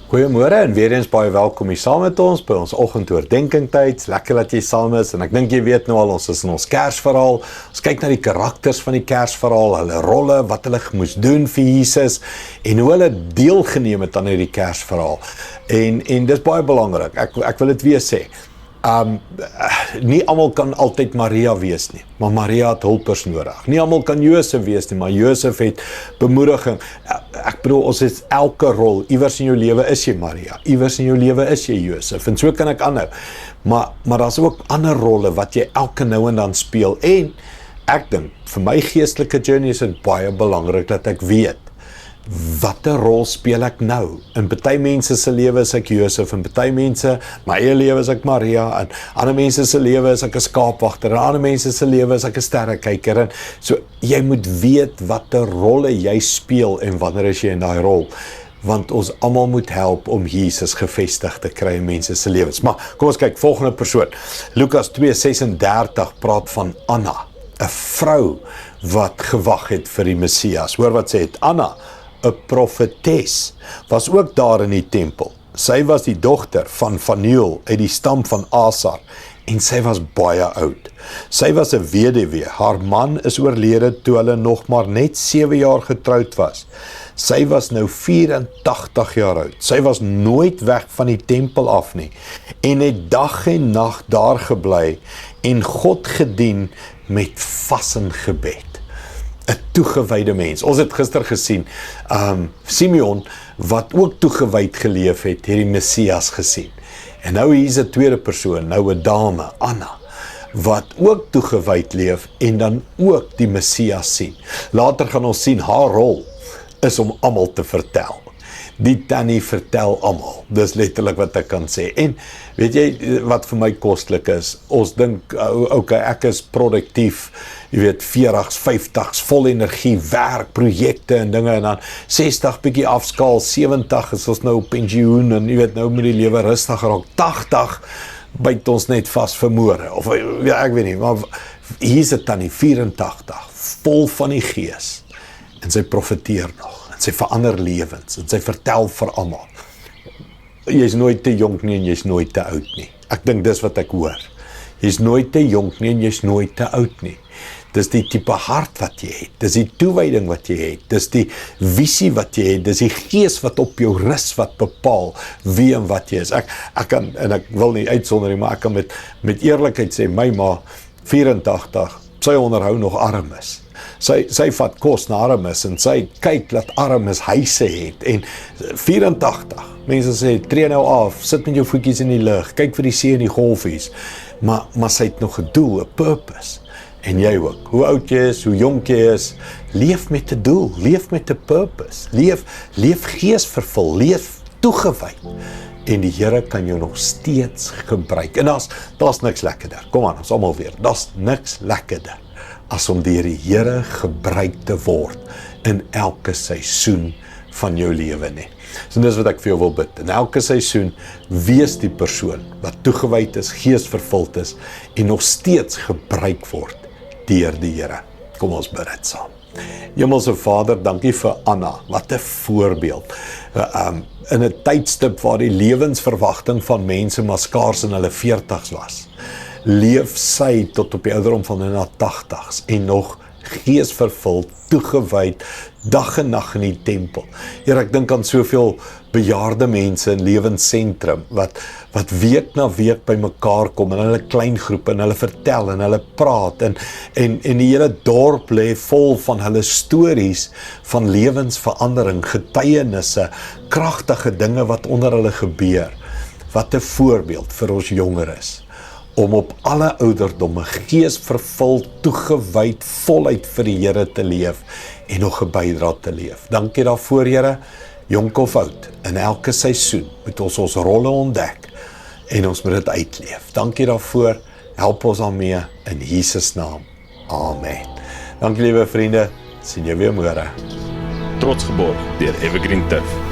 Goeiemôre en weer eens baie welkom hier saam met ons by ons oggendoordenkingtyd. Lekker dat jy saam is en ek dink jy weet nou al ons is in ons Kersverhaal. Ons kyk na die karakters van die Kersverhaal, hulle rolle, wat hulle moes doen vir Jesus en hoe hulle deelgeneem het aan hierdie Kersverhaal. En dis baie belangrik. Ek wil dit weer sê. Nie almal kan altyd Maria wees nie, maar Maria het hulpers nodig. Nie almal kan Josef wees nie, maar Josef het bemoediging. Ek bedoel, ons het elke rol, iewers in jou lewe is jy Maria, iewers in jou lewe is jy Josef, en so kan ek aanhou. Maar daar's ook ander rolle wat jy elke nou en dan speel, en ek dink, vir my geestelike journey is dit baie belangrik dat ek weet, watter rol speel ek nou? In party mense se lewe is ek Josef, in party mense, my eie lewe is ek Maria, en ander mense se lewe is ek 'n skaapwagter, en ander mense se lewe is ek 'n sterrekyker, en so, jy moet weet watter rolle jy speel, en wanneer is jy in daai rol, want ons almal moet help om Jesus gevestig te kry in mense se lewens. Maar, kom ons kyk, volgende persoon, Lukas 2:36 praat van Anna, 'n vrou wat gewag het vir die Messias. Hoor wat sê het, Anna, 'n profetes, was ook daar in die tempel. Sy was die dogter van Fanuel uit die stam van Asar, en sy was baie oud. Sy was 'n weduwee, haar man is oorlede toe hulle nog maar net 7 jaar getroud was. Sy was nou 84 jaar oud. Sy was nooit weg van die tempel af nie, en het dag en nag daar gebly, en God gedien met vas en gebed. 'n toegewyde mens. Ons het gister gesien, Simeon, wat ook toegewyd geleef het die Messias gesien. En nou hier is 'n tweede persoon, nou 'n dame, Anna, wat ook toegewyd leef en dan ook die Messias sien. Later gaan ons sien, haar rol is om almal te vertel. Die tannie vertel almal, dis letterlik wat ek kan sê. En weet jy wat vir my koslik is? Ons dink, okay, ek is produktief, jy weet, 40's, 50's, vol energie, werk, projekte en dinge, en dan 60 bietjie afskaal, 70 is ons nou op pensioen, en jy weet, nou moet die lewe rustig raak, 80 byt ons net vas vermoere, of ja, ek weet nie, maar hier is dit dan die 84, vol van die gees, en sy profeteer nog, en sy verander lewens, en sy vertel vir almal. Jy's nooit te jonk nie, en jy's nooit te oud nie. Ek dink dis wat ek hoor. Jy's nooit te jonk nie, en jy's nooit te oud nie. Dis die tipe hart wat jy het, dis die toewyding wat jy het, dis die visie wat jy het, dis die gees wat op jou rus, wat bepaal wie en wat jy is. Ek kan, en ek wil nie uitsonder nie, maar ek kan met eerlikheid sê, my ma, 84, sy onderhou nog armes. Sy vat kos na armes, en sy kyk dat armes huise het, en 84, mense sê, tree nou af, sit met jou voetjies in die lug, kyk vir die see en die golfies, maar sy het nog 'n doel, 'n purpose, en jy ook, hoe oud jy is, hoe jonk jy is, leef met 'n doel, leef met 'n purpose, leef geesvervul, leef toegewyd, en die Here kan jou nog steeds gebruik, en daar's niks lekkerder, kom aan, ons almal weer, daar's niks lekkerder, as om deur die Here gebruik te word in elke seisoen van jou lewe nie. So dis wat ek vir jou wil bid. In elke seisoen, wees die persoon wat toegewyd is, geesvervuld is, en nog steeds gebruik word deur die Here. Kom ons bid dit saam. Hemelse Vader, dankie vir Anna, wat 'n voorbeeld. In 'n tydstip waar die lewensverwagting van mense maar skaars in hulle 40's was, leef sy tot op die ouderdom van in haar 80's en nog geesvervuld, toegewyd, dag en nag in die tempel. Here, ek dink aan soveel bejaarde mense in lewensentrum wat week na week by mekaar kom in hulle klein groepe, en hulle vertel en hulle praat, en die hele dorp lê vol van hulle stories van lewensverandering, getuienisse, kragtige dinge wat onder hulle gebeur. Wat 'n voorbeeld vir ons jongeres, om op alle ouderdomme geesvervuld, toegewyd, voluit vir die Here te leef en nog 'n bydrae te leef. Dankie daarvoor, Here, jonk of oud, in elke seisoen moet ons rolle ontdek en ons moet dit uitleef. Dankie daarvoor, help ons daarmee in Jesus naam. Amen. Dankie liewe vriende, sien jou weer môre. Trots geborg deur Evergreen Turf.